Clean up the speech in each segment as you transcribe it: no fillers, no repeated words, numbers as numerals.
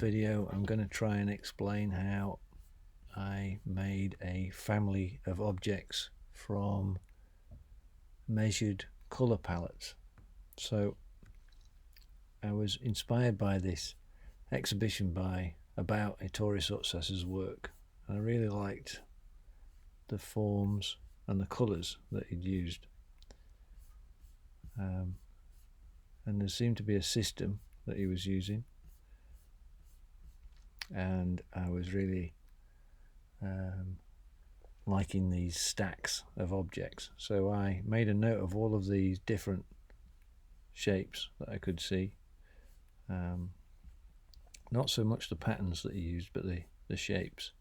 video I'm going to try and explain how I made a family of objects from measured colour palettes. So I was inspired by this exhibition about Ettore Sottsass's work, and I really liked the forms and the colours that he'd used. And there seemed to be a system that he was using, and I was really liking these stacks of objects. So I made a note of all of these different shapes that I could see. Not so much the patterns that he used, but the shapes.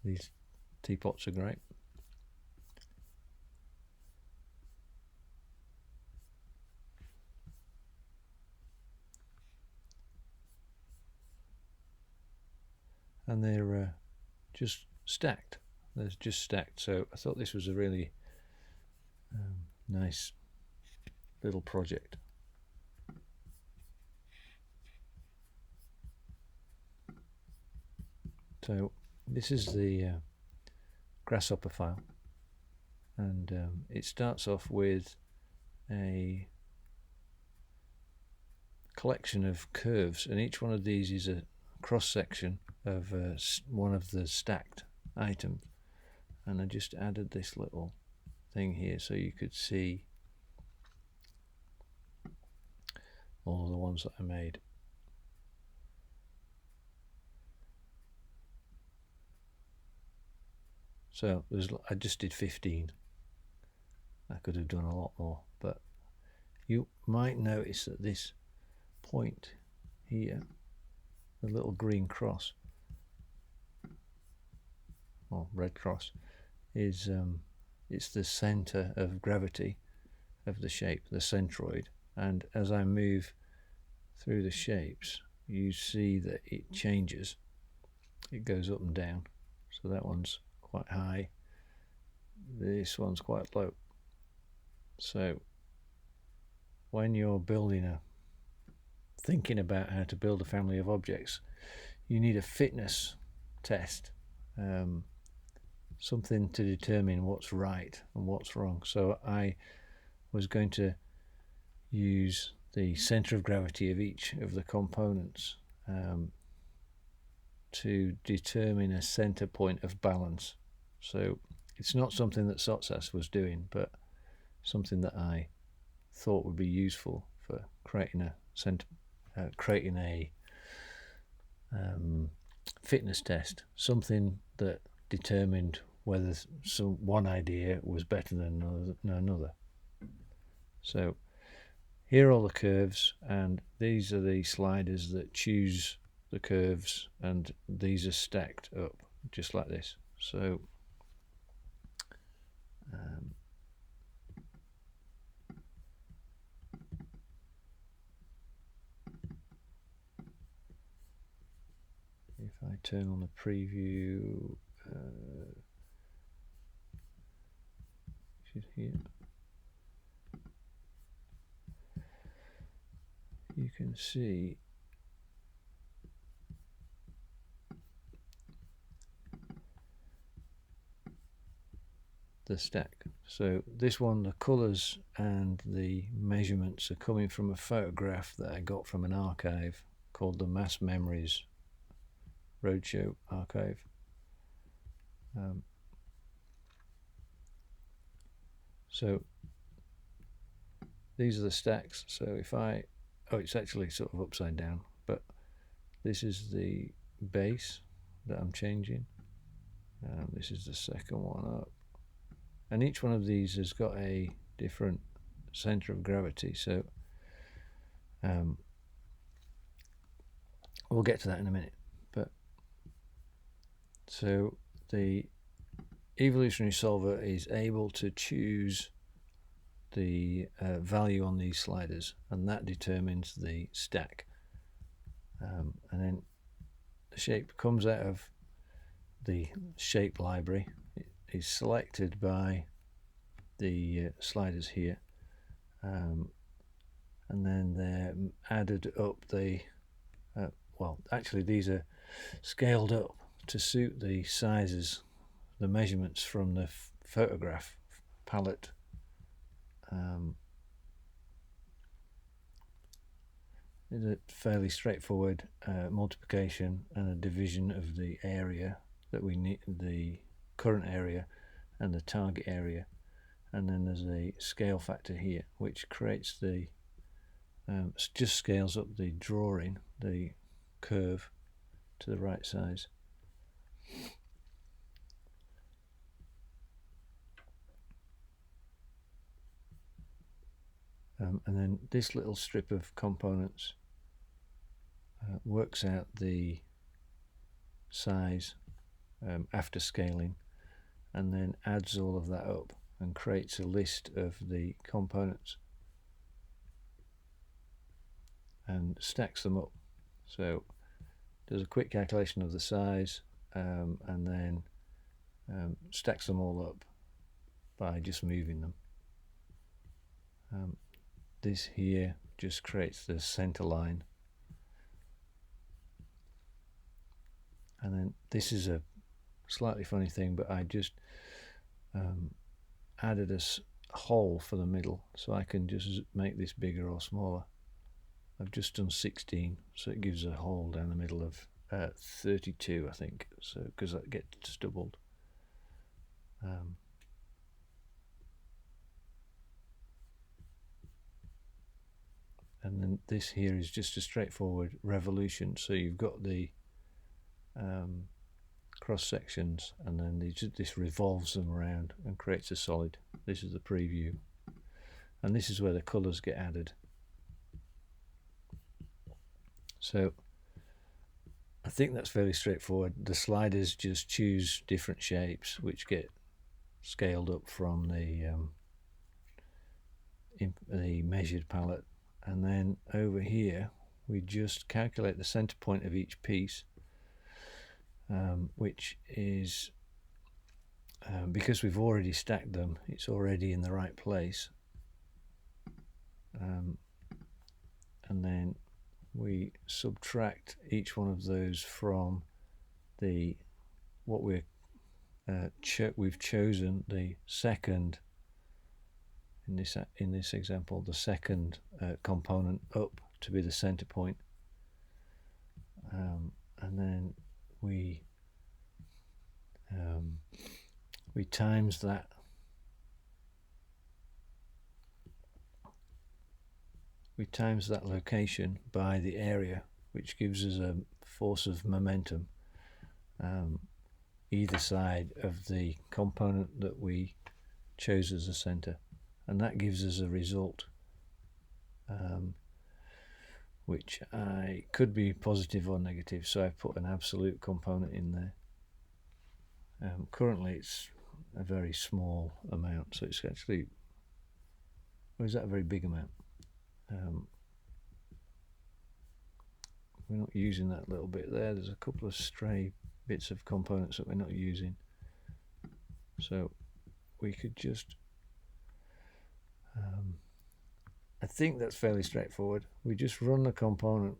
These teapots are great. And they're just stacked. They're just stacked. So I thought this was a really nice little project. So this is the Grasshopper file, and it starts off with a collection of curves, and each one of these is a cross section of one of the stacked items. And I just added this little thing here so you could see all of the ones that I made. So I just did 15. I could have done a lot more, but you might notice that this point here, the little green cross or red cross, is it's the center of gravity of the shape, the centroid. And as I move through the shapes, you see that it changes. It goes up and down. So that one's quite high, this one's quite low. So when you're thinking about how to build a family of objects, you need a fitness test, something to determine what's right and what's wrong. So I was going to use the center of gravity of each of the components to determine a center point of balance. So it's not something that Sottsass was doing, but something that I thought would be useful for creating a fitness test, something that determined whether one idea was better than another. So here are all the curves, and these are the sliders that choose the curves, and these are stacked up just like this. So if I turn on the preview, here, you can see the stack. So this one, the colours and the measurements are coming from a photograph that I got from an archive called the Mass Memories Roadshow Archive. So these are the stacks. So if it's actually sort of upside down, but this is the base that I'm changing. This is the second one up, and each one of these has got a different center of gravity. So we'll get to that in a minute. But so the evolutionary solver is able to choose the value on these sliders, and that determines the stack. And then the shape comes out of the shape library. It is selected by the sliders here, and then they're added up the well, actually these are scaled up to suit the sizes, the measurements from the photograph palette. It's a fairly straightforward multiplication and a division of the area that we need, the current area and the target area, and then there's a scale factor here which creates the just scales up the drawing, the curve, to the right size. And then this little strip of components works out the size after scaling, and then adds all of that up and creates a list of the components and stacks them up. So does a quick calculation of the size and then stacks them all up by just moving them. This here just creates the center line, and then this is a slightly funny thing, but I just added a hole for the middle, so I can just make this bigger or smaller. I've just done 16, so it gives a hole down the middle of 32, I think, so because that gets doubled. And then this here is just a straightforward revolution, so you've got the cross sections, and then this revolves them around and creates a solid. This is the preview, and this is where the colours get added. So I think that's fairly straightforward. The sliders just choose different shapes which get scaled up from the measured palette, and then over here we just calculate the center point of each piece, which is because we've already stacked them, it's already in the right place, and then we subtract each one of those from the what we've chosen the second, in this example, the second component up to be the center point, and then we times that location by the area, which gives us a force of momentum either side of the component that we chose as a center, and that gives us a result which could be positive or negative, so I've put an absolute component in there. Currently it's a very small amount, so it's actually, or is that a very big amount? We're not using that little bit there. There's a couple of stray bits of components that we're not using, so we could just I think that's fairly straightforward. We just run the component,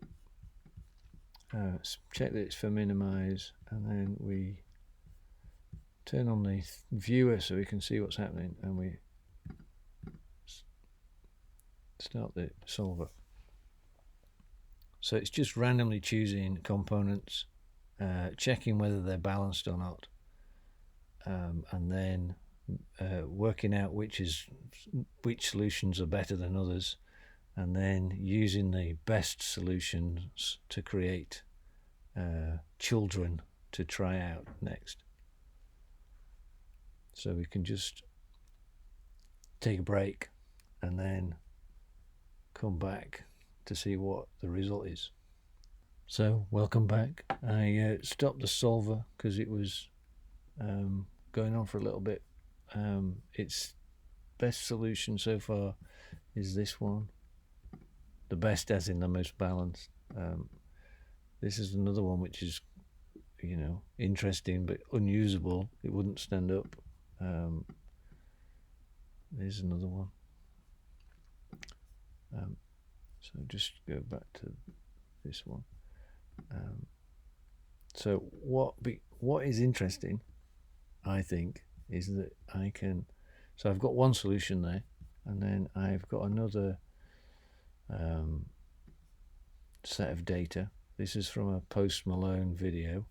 check that it's for minimize, and then we turn on the viewer so we can see what's happening, and we start the solver. So it's just randomly choosing components, checking whether they're balanced or not, and then working out which solutions are better than others, and then using the best solutions to create children to try out next. So we can just take a break and then come back to see what the result is. So welcome back. I stopped the solver because it was going on for a little bit. Its best solution so far is this one, the best as in the most balanced. This is another one which is, you know, interesting but unusable. It wouldn't stand up. There's another one. So just go back to this one. So what is interesting, I think, is that I can. So I've got one solution there, and then I've got another set of data. This is from a Post Malone video.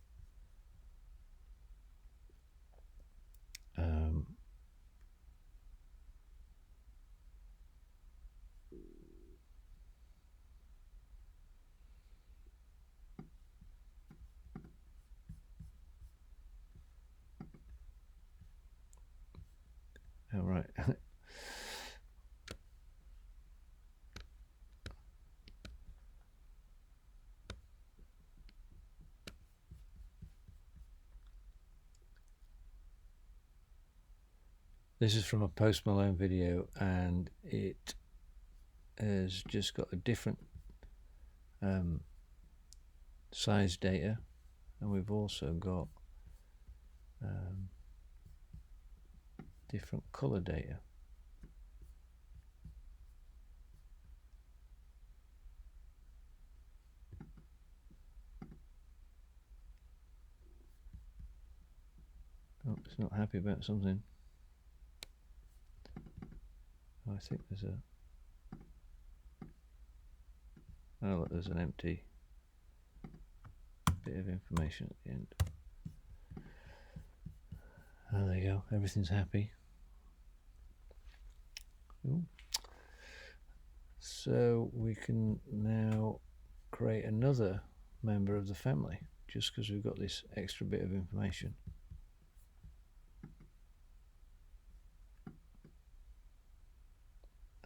All right. This is from a Post Malone video, and it has just got a different size data, and we've also got different color data. Oh, it's not happy about something. Oh, I think there's look, there's an empty bit of information at the end. Oh, there you go. Everything's happy. Ooh. So we can now create another member of the family just because we've got this extra bit of information.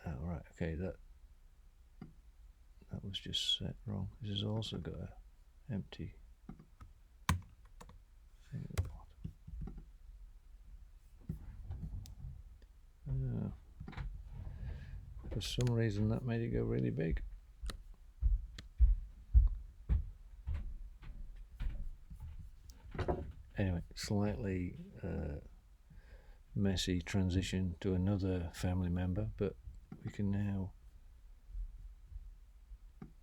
Oh, right, okay, that was just set wrong. This has also got an empty thing at the bottom. For some reason that made it go really big. Anyway, slightly messy transition to another family member, but we can now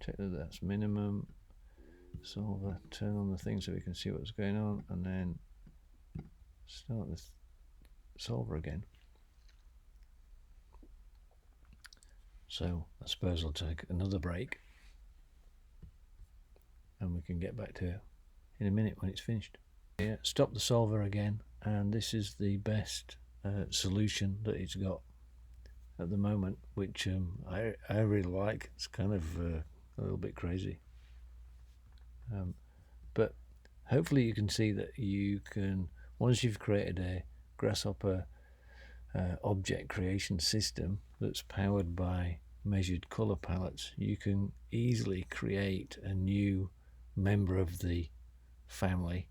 check that that's minimum, solver, turn on the thing so we can see what's going on, and then start the solver again. So I suppose I'll take another break and we can get back to it in a minute when it's finished. Yeah, stop the solver again, and this is the best solution that it's got at the moment, which I really like. It's kind of a little bit crazy, but hopefully you can see that you can, once you've created a Grasshopper object creation system that's powered by measured color palettes, you can easily create a new member of the family,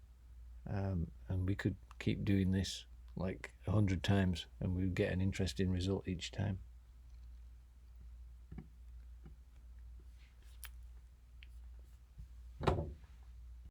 and we could keep doing this like 100 times and we'd get an interesting result each time.